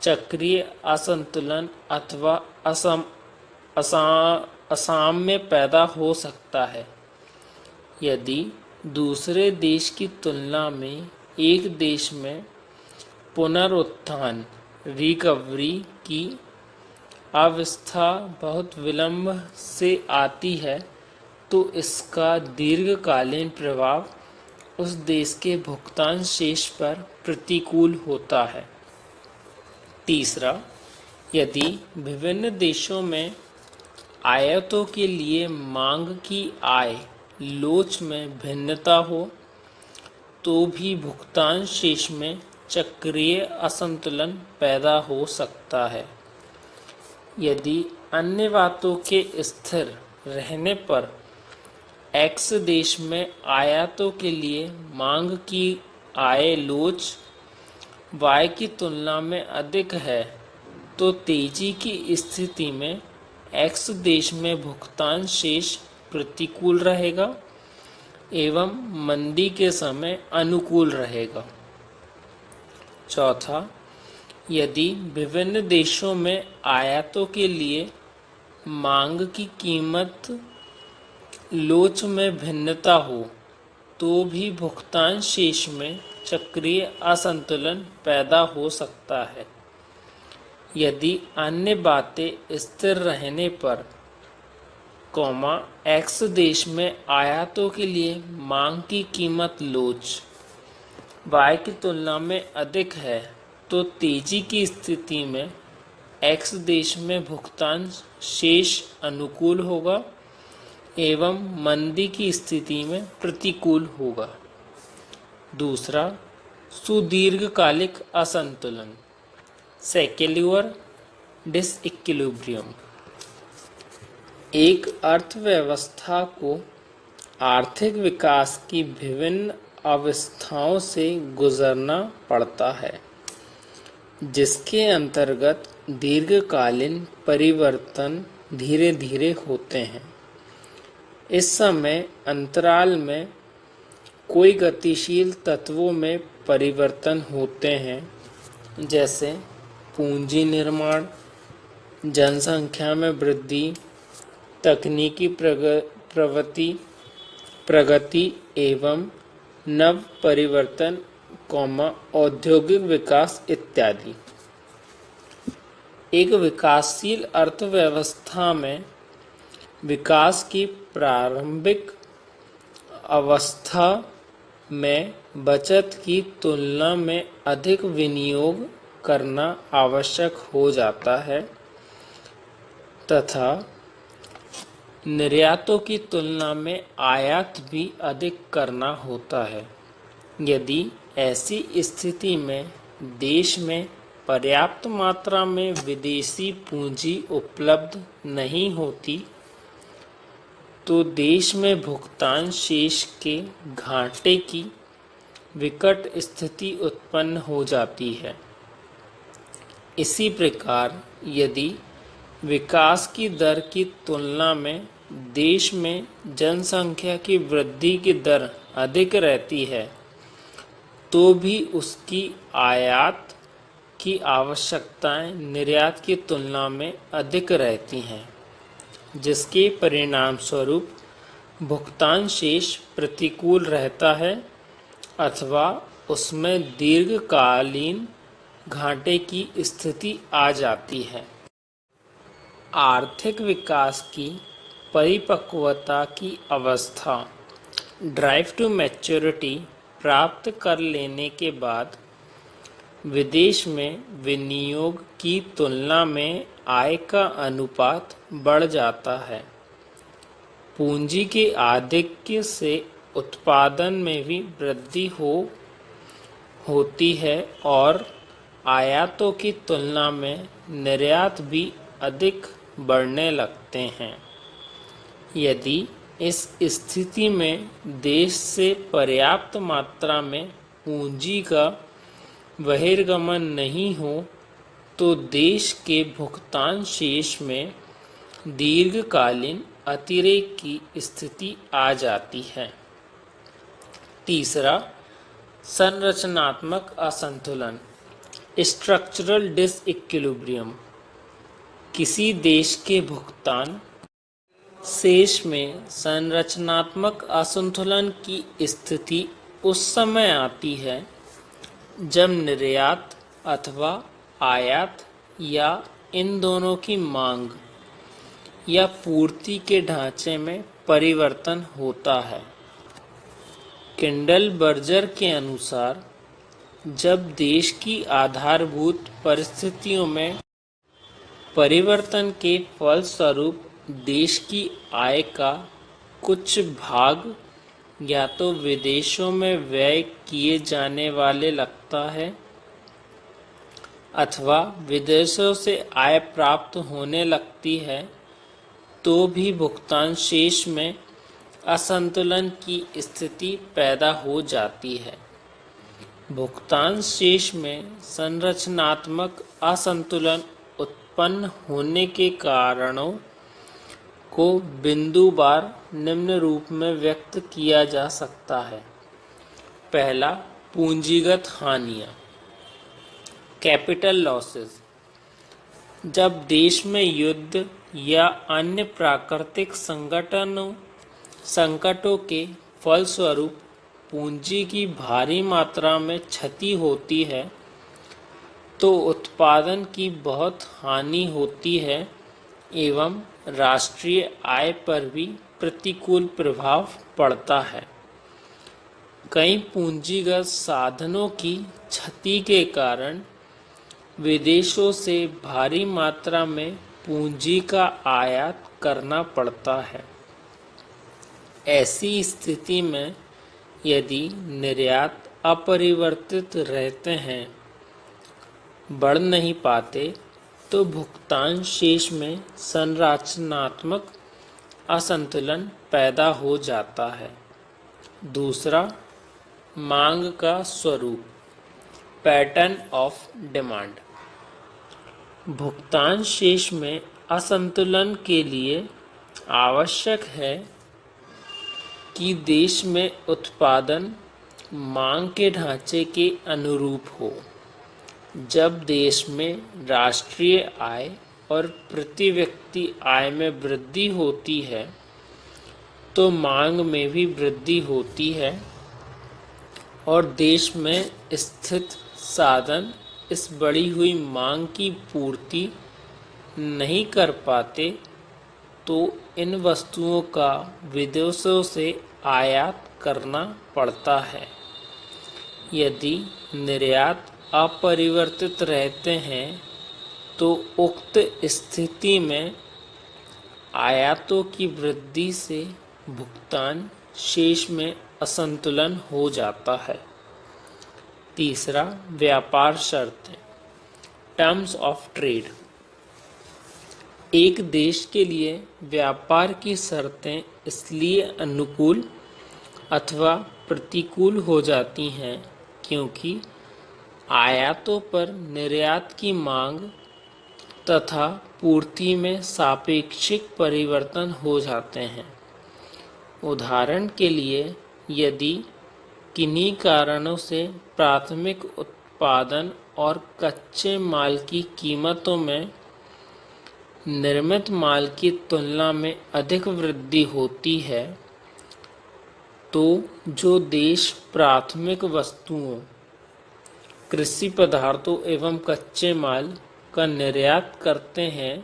चक्रीय असंतुलन अथवा असाम्य पैदा हो सकता है। यदि दूसरे देश की तुलना में एक देश में पुनरुत्थान रिकवरी की अवस्था बहुत विलंब से आती है, तो इसका दीर्घकालीन प्रभाव उस देश के भुगतान शेष पर प्रतिकूल होता है। तीसरा, यदि विभिन्न देशों में आयातों के लिए मांग की आय लोच में भिन्नता हो, तो भी भुगतान शेष में चक्रीय असंतुलन पैदा हो सकता है। यदि अन्य बातों के स्थिर रहने पर X देश में आयातों के लिए मांग की आय लोच Y की तुलना में अधिक है, तो तेजी की स्थिति में X देश में भुगतान शेष प्रतिकूल रहेगा एवं मंदी के समय अनुकूल रहेगा। चौथा, यदि विभिन्न देशों में आयातों के लिए मांग की कीमत लोच में भिन्नता हो, तो भी भुगतान शेष में चक्रीय असंतुलन पैदा हो सकता है। यदि अन्य बातें स्थिर रहने पर X देश में आयातों के लिए मांग की कीमत लोच Y की तुलना में अधिक है, तो तेजी की स्थिति में X देश में भुगतान शेष अनुकूल होगा एवं मंदी की स्थिति में प्रतिकूल होगा। दूसरा, सुदीर्घकालिक असंतुलन, सेक्युलर डिसइक्विलिब्रियम। एक अर्थव्यवस्था को आर्थिक विकास की विभिन्न अवस्थाओं से गुजरना पड़ता है, जिसके अंतर्गत दीर्घकालीन परिवर्तन धीरे धीरे होते हैं। इस समय अंतराल में कोई गतिशील तत्वों में परिवर्तन होते हैं, जैसे पूंजी निर्माण, जनसंख्या में वृद्धि, तकनीकी प्रगति एवं नव परिवर्तन औद्योगिक विकास इत्यादि। एक विकासशील अर्थव्यवस्था में विकास की प्रारंभिक अवस्था में बचत की तुलना में अधिक विनियोग करना आवश्यक हो जाता है तथा निर्यातों की तुलना में आयात भी अधिक करना होता है। यदि ऐसी स्थिति में देश में पर्याप्त मात्रा में विदेशी पूंजी उपलब्ध नहीं होती तो देश में भुगतान शेष के घाटे की विकट स्थिति उत्पन्न हो जाती है। इसी प्रकार यदि विकास की दर की तुलना में देश में जनसंख्या की वृद्धि की दर अधिक रहती है तो भी उसकी आयात की आवश्यकताएं निर्यात की तुलना में अधिक रहती हैं, जिसके परिणाम स्वरूप भुगतान शेष प्रतिकूल रहता है अथवा उसमें दीर्घकालीन घाटे की स्थिति आ जाती है। आर्थिक विकास की परिपक्वता की अवस्था ड्राइव टू मैच्योरिटी प्राप्त कर लेने के बाद विदेश में विनियोग की तुलना में आय का अनुपात बढ़ जाता है। पूंजी के आधिक्य से उत्पादन में भी वृद्धि होती है और आयातों की तुलना में निर्यात भी अधिक बढ़ने लगते हैं। यदि इस स्थिति में देश से पर्याप्त मात्रा में पूंजी का बहिर्गमन नहीं हो तो देश के भुगतान शेष में दीर्घकालीन अतिरेक की स्थिति आ जाती है। तीसरा, संरचनात्मक असंतुलन स्ट्रक्चरल डिसइक्विलिब्रियम। किसी देश के भुगतान शेष में संरचनात्मक असंतुलन की स्थिति उस समय आती है जब निर्यात अथवा आयात या इन दोनों की मांग या पूर्ति के ढांचे में परिवर्तन होता है। किंडलबर्जर के अनुसार जब देश की आधारभूत परिस्थितियों में परिवर्तन के फलस्वरूप देश की आय का कुछ भाग या तो विदेशों में व्यय किए जाने वाले लगता है अथवा विदेशों से आय प्राप्त होने लगती है तो भी भुगतान शेष में असंतुलन की स्थिति पैदा हो जाती है। भुगतान शेष में संरचनात्मक असंतुलन उत्पन्न होने के कारणों को बिंदुवार निम्न रूप में व्यक्त किया जा सकता है। पहला, पूंजीगत हानियां कैपिटल लॉसेस। जब देश में युद्ध या अन्य प्राकृतिक संकटों के फलस्वरूप पूंजी की भारी मात्रा में क्षति होती है तो उत्पादन की बहुत हानि होती है एवं राष्ट्रीय आय पर भी प्रतिकूल प्रभाव पड़ता है। कई पूंजीगत साधनों की क्षति के कारण विदेशों से भारी मात्रा में पूंजी का आयात करना पड़ता है। ऐसी स्थिति में यदि निर्यात अपरिवर्तित रहते हैं, बढ़ नहीं पाते, तो भुगतान शेष में संरचनात्मक असंतुलन पैदा हो जाता है। दूसरा, मांग का स्वरूप पैटर्न ऑफ डिमांड। भुगतान शेष में असंतुलन के लिए आवश्यक है कि देश में उत्पादन मांग के ढांचे के अनुरूप हो। जब देश में राष्ट्रीय आय और प्रति व्यक्ति आय में वृद्धि होती है तो मांग में भी वृद्धि होती है और देश में स्थित साधन इस बढ़ी हुई मांग की पूर्ति नहीं कर पाते तो इन वस्तुओं का विदेशों से आयात करना पड़ता है। यदि निर्यात अपरिवर्तित रहते हैं तो उक्त स्थिति में आयातों की वृद्धि से भुगतान शेष में असंतुलन हो जाता है। तीसरा, व्यापार शर्तें, टर्म्स ऑफ ट्रेड। एक देश के लिए व्यापार की शर्तें इसलिए अनुकूल अथवा प्रतिकूल हो जाती हैं क्योंकि आयातों पर निर्यात की मांग तथा पूर्ति में सापेक्षिक परिवर्तन हो जाते हैं। उदाहरण के लिए, यदि किन्हीं कारणों से प्राथमिक उत्पादन और कच्चे माल की कीमतों में निर्मित माल की तुलना में अधिक वृद्धि होती है तो जो देश प्राथमिक वस्तुओं, कृषि पदार्थों एवं कच्चे माल का निर्यात करते हैं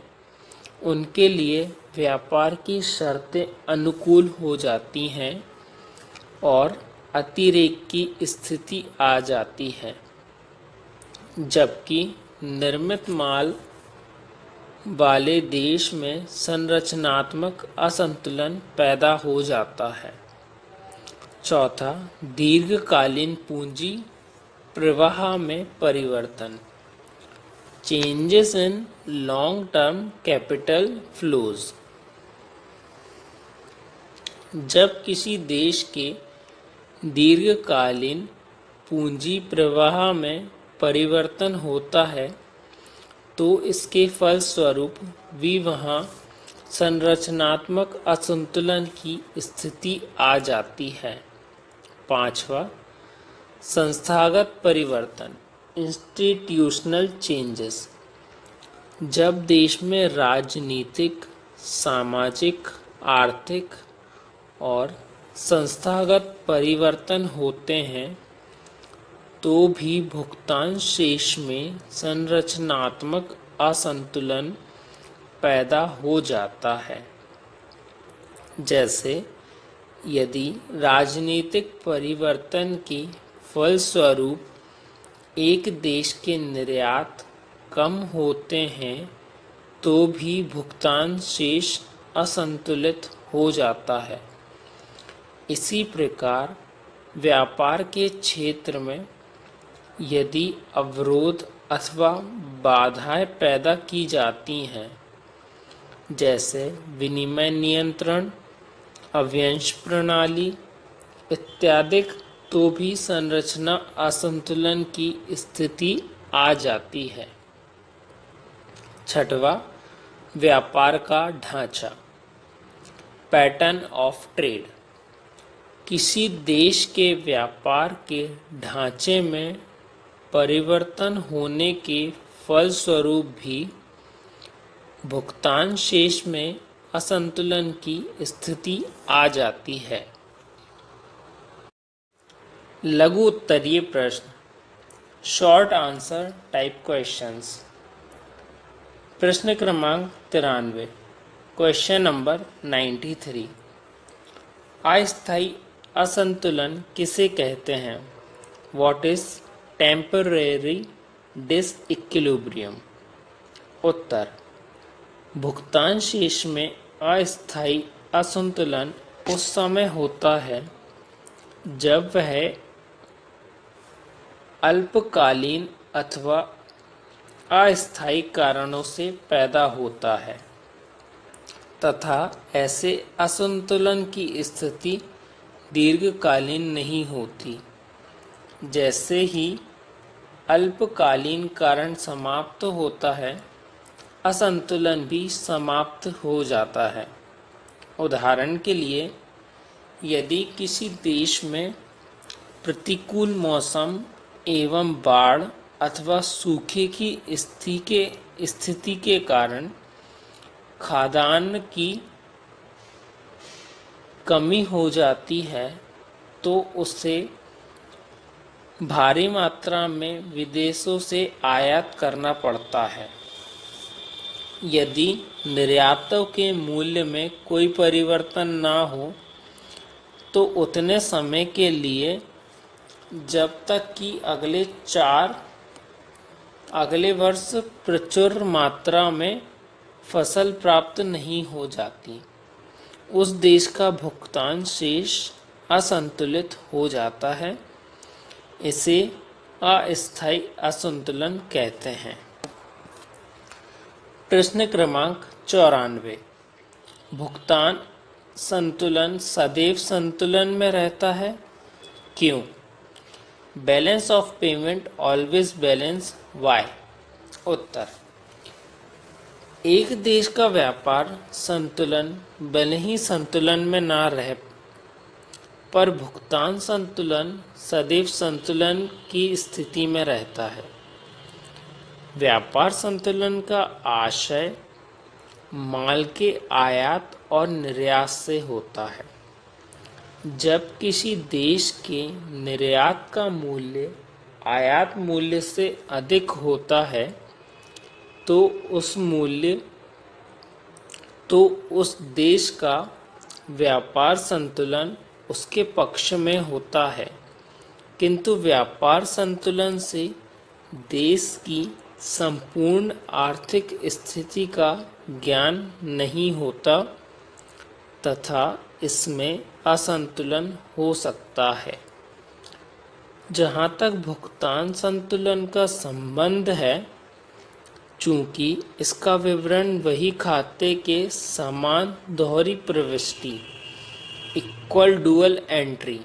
उनके लिए व्यापार की शर्तें अनुकूल हो जाती हैं और अतिरेक की स्थिति आ जाती है, जबकि निर्मित माल वाले देश में संरचनात्मक असंतुलन पैदा हो जाता है। चौथा, दीर्घकालीन पूंजी प्रवाह में परिवर्तन, changes in long term capital flows. जब किसी देश के दीर्घकालीन पूंजी प्रवाह में परिवर्तन होता है तो इसके फलस्वरूप भी वहाँ संरचनात्मक असंतुलन की स्थिति आ जाती है। पांचवा, संस्थागत परिवर्तन, इंस्टीट्यूशनल चेंजेस। जब देश में राजनीतिक, सामाजिक, आर्थिक और संस्थागत परिवर्तन होते हैं तो भी भुगतान शेष में संरचनात्मक असंतुलन पैदा हो जाता है। जैसे यदि राजनीतिक परिवर्तन के फलस्वरूप एक देश के निर्यात कम होते हैं तो भी भुगतान शेष असंतुलित हो जाता है। इसी प्रकार व्यापार के क्षेत्र में यदि अवरोध अथवा बाधाएं पैदा की जाती हैं, जैसे विनिमय नियंत्रण, अव्यंश प्रणाली इत्यादि, तो भी संरचना असंतुलन की स्थिति आ जाती है। छठवां, व्यापार का ढांचा, पैटर्न ऑफ ट्रेड। किसी देश के व्यापार के ढांचे में परिवर्तन होने के फलस्वरूप भी भुगतान शेष में असंतुलन की स्थिति आ जाती है। लघु उत्तरीय प्रश्न, शॉर्ट आंसर टाइप क्वेश्चंस। प्रश्न क्रमांक 93, क्वेश्चन नंबर 93, अस्थायी असंतुलन किसे कहते हैं? What is temporary disequilibrium? उत्तर, भुगतान शेष में अस्थायी असंतुलन उस समय होता है जब वह अल्पकालीन अथवा अस्थायी कारणों से पैदा होता है तथा ऐसे असंतुलन की स्थिति दीर्घकालीन नहीं होती। जैसे ही अल्पकालीन कारण समाप्त होता है, असंतुलन भी समाप्त हो जाता है। उदाहरण के लिए, यदि किसी देश में प्रतिकूल मौसम एवं बाढ़ अथवा सूखे की स्थिति के कारण खाद्यान्न की कमी हो जाती है तो उसे भारी मात्रा में विदेशों से आयात करना पड़ता है। यदि निर्यातों के मूल्य में कोई परिवर्तन ना हो तो उतने समय के लिए, जब तक कि अगले वर्ष प्रचुर मात्रा में फसल प्राप्त नहीं हो जाती, उस देश का भुगतान शेष असंतुलित हो जाता है। इसे अस्थायी असंतुलन कहते हैं। प्रश्न क्रमांक 94। भुगतान संतुलन सदैव संतुलन में रहता है, क्यों? Balance of payment always balance, why? उत्तर, एक देश का व्यापार संतुलन भले ही संतुलन में ना रहे, पर भुगतान संतुलन सदैव संतुलन की स्थिति में रहता है। व्यापार संतुलन का आशय माल के आयात और निर्यात से होता है। जब किसी देश के निर्यात का मूल्य आयात मूल्य से अधिक होता है तो उस देश का व्यापार संतुलन उसके पक्ष में होता है, किंतु व्यापार संतुलन से देश की संपूर्ण आर्थिक स्थिति का ज्ञान नहीं होता तथा इसमें असंतुलन हो सकता है। जहाँ तक भुगतान संतुलन का संबंध है, चूंकि इसका विवरण वही खाते के समान दोहरी प्रविष्टि इक्वल डुअल एंट्री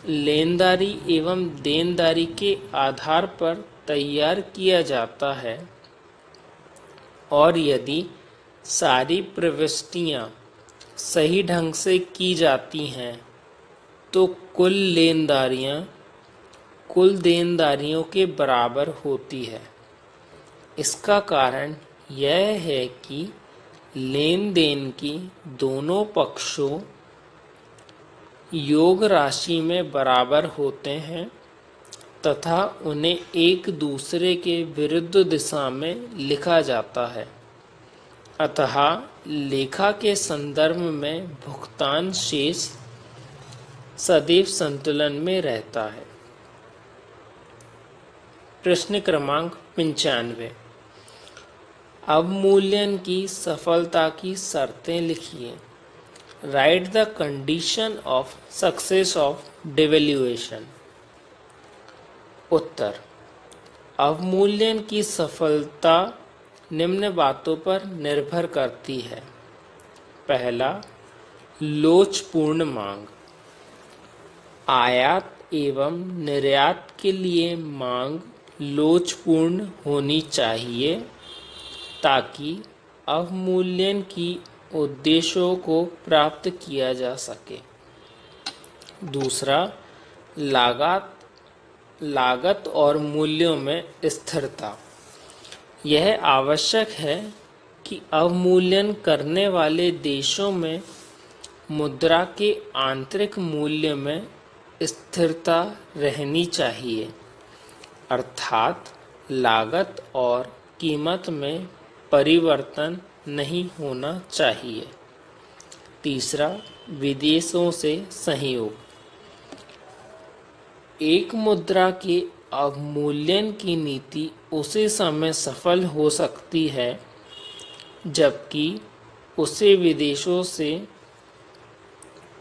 लेनदारी एवं देनदारी के आधार पर तैयार किया जाता है, और यदि सारी प्रविष्टियां सही ढंग से की जाती हैं तो कुल देनदारियों के बराबर होती है। इसका कारण यह है कि लेन देन की दोनों पक्षों योग राशि में बराबर होते हैं तथा उन्हें एक दूसरे के विरुद्ध दिशा में लिखा जाता है। अतः लेखा के संदर्भ में भुगतान शेष सदैव संतुलन में रहता है। प्रश्न क्रमांक 95। अवमूल्यन की सफलता की शर्तें लिखिए। Write the condition of success of devaluation. उत्तर, अवमूल्यन की सफलता निम्न बातों पर निर्भर करती है। पहला, लोचपूर्ण मांग। आयात एवं निर्यात के लिए मांग लोचपूर्ण होनी चाहिए ताकि अवमूल्यन की उद्देश्यों को प्राप्त किया जा सके। दूसरा, लागत और मूल्यों में स्थिरता। यह आवश्यक है कि अवमूल्यन करने वाले देशों में मुद्रा के आंतरिक मूल्य में स्थिरता रहनी चाहिए, अर्थात लागत और कीमत में परिवर्तन नहीं होना चाहिए। तीसरा, विदेशों से सहयोग। एक मुद्रा के अवमूल्यन की नीति उसी समय सफल हो सकती है जबकि उसे विदेशों से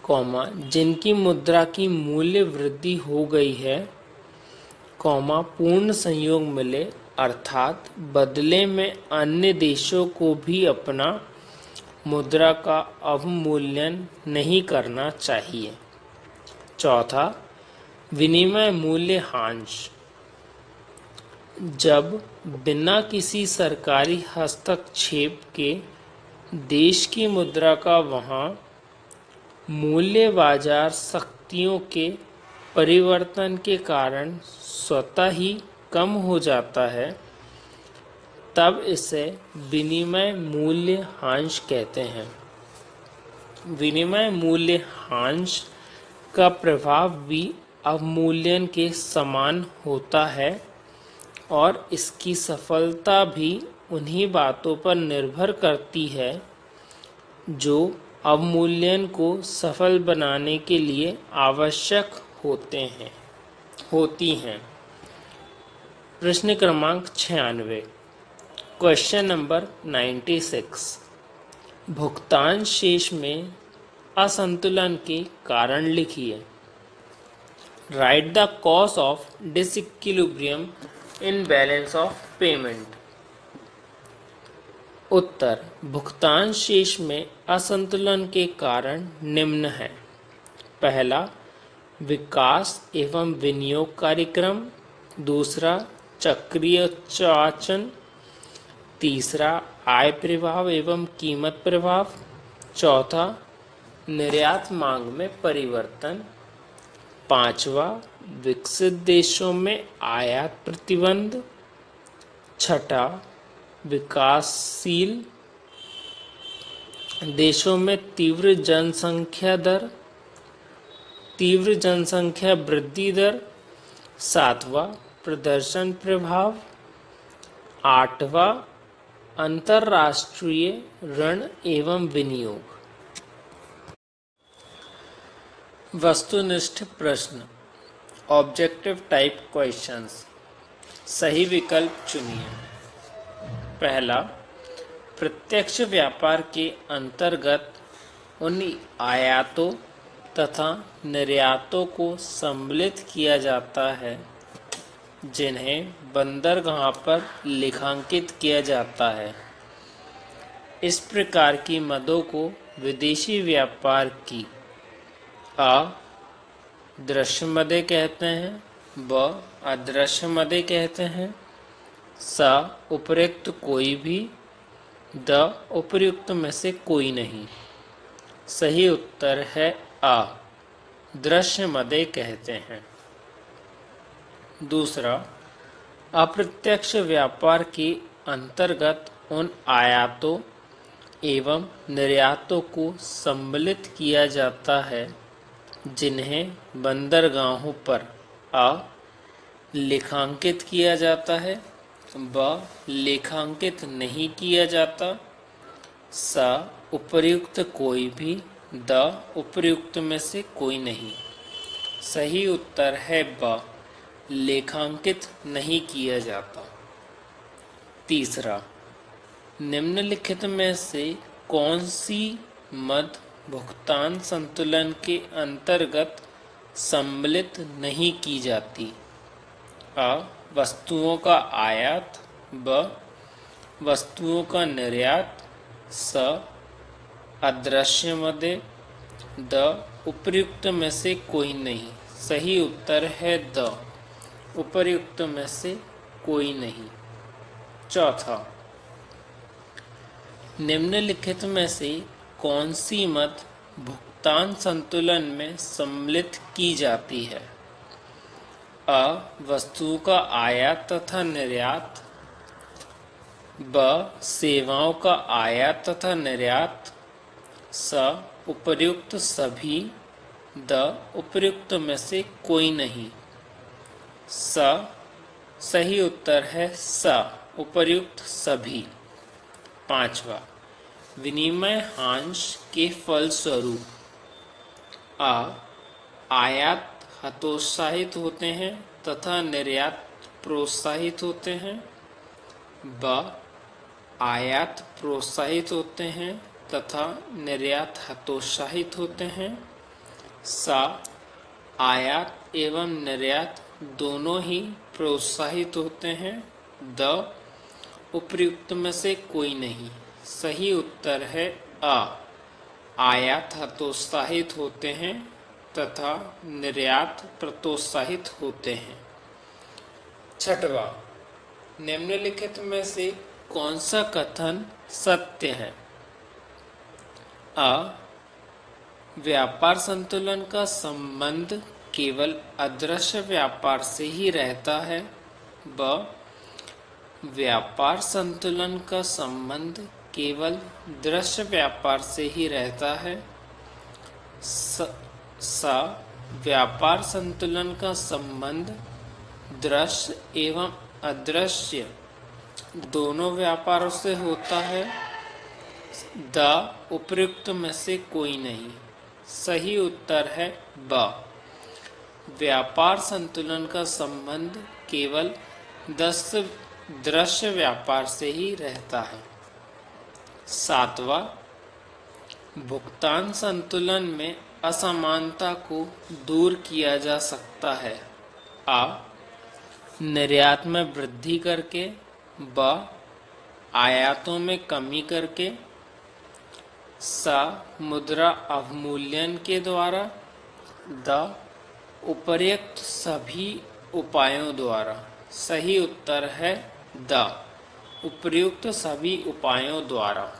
जिनकी मुद्रा की मूल्य वृद्धि हो गई है पूर्ण संयोग मिले, अर्थात बदले में अन्य देशों को भी अपना मुद्रा का अवमूल्यन नहीं करना चाहिए। चौथा, विनिमय मूल्य ह्रास। जब बिना किसी सरकारी हस्तक्षेप के देश की मुद्रा का वहाँ मूल्य बाजार शक्तियों के परिवर्तन के कारण स्वतः ही कम हो जाता है, तब इसे विनिमय मूल्य ह्रास कहते हैं। विनिमय मूल्य ह्रास का प्रभाव भी अवमूल्यन के समान होता है और इसकी सफलता भी उन्हीं बातों पर निर्भर करती है जो अवमूल्यन को सफल बनाने के लिए आवश्यक होती हैं। प्रश्न क्रमांक 96। Question number 96। भुगतान शेष में असंतुलन के कारण लिखिए। Write the cause of disequilibrium in balance of payment. उत्तर, भुगतान शेष में असंतुलन के कारण निम्न है। पहला, विकास एवं विनियोग कार्यक्रम। दूसरा, चक्रीय उच्चाचन। तीसरा, आय प्रभाव एवं कीमत प्रभाव। चौथा, निर्यात मांग में परिवर्तन। पांचवा, विकसित देशों में आयात प्रतिबंध। छठा, विकासशील देशों में तीव्र जनसंख्या वृद्धि दर। सातवां, प्रदर्शन प्रभाव। आठवां, अंतर्राष्ट्रीय ऋण एवं विनियोग। वस्तुनिष्ठ प्रश्न, ऑब्जेक्टिव टाइप क्वेश्चंस। सही विकल्प चुनिए। पहला, प्रत्यक्ष व्यापार के अंतर्गत उन आयातों तथा निर्यातों को सम्मिलित किया जाता है जिन्हें बंदरगाह पर लेखांकित किया जाता है। इस प्रकार की मदों को विदेशी व्यापार की दृश्य मदें कहते हैं, ब अदृश्य मदें कहते हैं, स उपर्युक्त कोई भी, द उपर्युक्त में से कोई नहीं। सही उत्तर है आ, दृश्य मदें कहते हैं। दूसरा, अप्रत्यक्ष व्यापार के अंतर्गत उन आयातों एवं निर्यातों को सम्मिलित किया जाता है जिन्हें बंदरगाहों पर लेखांकित किया जाता है, ब लेखांकित नहीं किया जाता, स उपर्युक्त कोई भी, द उपर्युक्त में से कोई नहीं। सही उत्तर है ब, लेखांकित नहीं किया जाता। तीसरा, निम्नलिखित में से कौन सी मद भुगतान संतुलन के अंतर्गत सम्मिलित नहीं की जाती? अ वस्तुओं का आयात, ब वस्तुओं का निर्यात, स अदृश्य मदें, द उपर्युक्त में से कोई नहीं। सही उत्तर है द, उपर्युक्त में से कोई नहीं। चौथा, निम्नलिखित में से कौन सी मद भुगतान संतुलन में सम्मिलित की जाती है? अ वस्तुओं का आयात तथा निर्यात, ब सेवाओं का आयात तथा निर्यात, स उपर्युक्त सभी, द उपर्युक्त में से कोई नहीं। सही उत्तर है स, उपर्युक्त सभी। पांचवा, विनिमय हांस के फलस्वरूप आयात हतोत्साहित होते हैं तथा निर्यात प्रोत्साहित होते हैं, ब आयात प्रोत्साहित होते हैं तथा निर्यात हतोत्साहित होते हैं, स आयात एवं निर्यात दोनों ही प्रोत्साहित होते हैं, द उपर्युक्त में से कोई नहीं। सही उत्तर है अ, आयात हतोत्साहित होते हैं तथा निर्यात प्रोत्साहित होते हैं। छठवा, निम्नलिखित में से कौन सा कथन सत्य है? अ व्यापार संतुलन का संबंध केवल अदृश्य व्यापार से ही रहता है, ब व्यापार संतुलन का संबंध केवल दृश्य व्यापार से ही रहता है, स व्यापार संतुलन का संबंध दृश्य एवं अदृश्य दोनों व्यापारों से होता है। द उपयुक्त में से कोई नहीं। सही उत्तर है ब। व्यापार संतुलन का संबंध केवल दृश्य व्यापार से ही रहता है। 7वां, भुगतान संतुलन में असमानता को दूर किया जा सकता है। आ, निर्यात में वृद्धि करके, ब, आयातों में कमी करके, स, मुद्रा अवमूल्यन के द्वारा, द, उपर्युक्त सभी उपायों द्वारा। सही उत्तर है द, उपर्युक्त सभी उपायों द्वारा।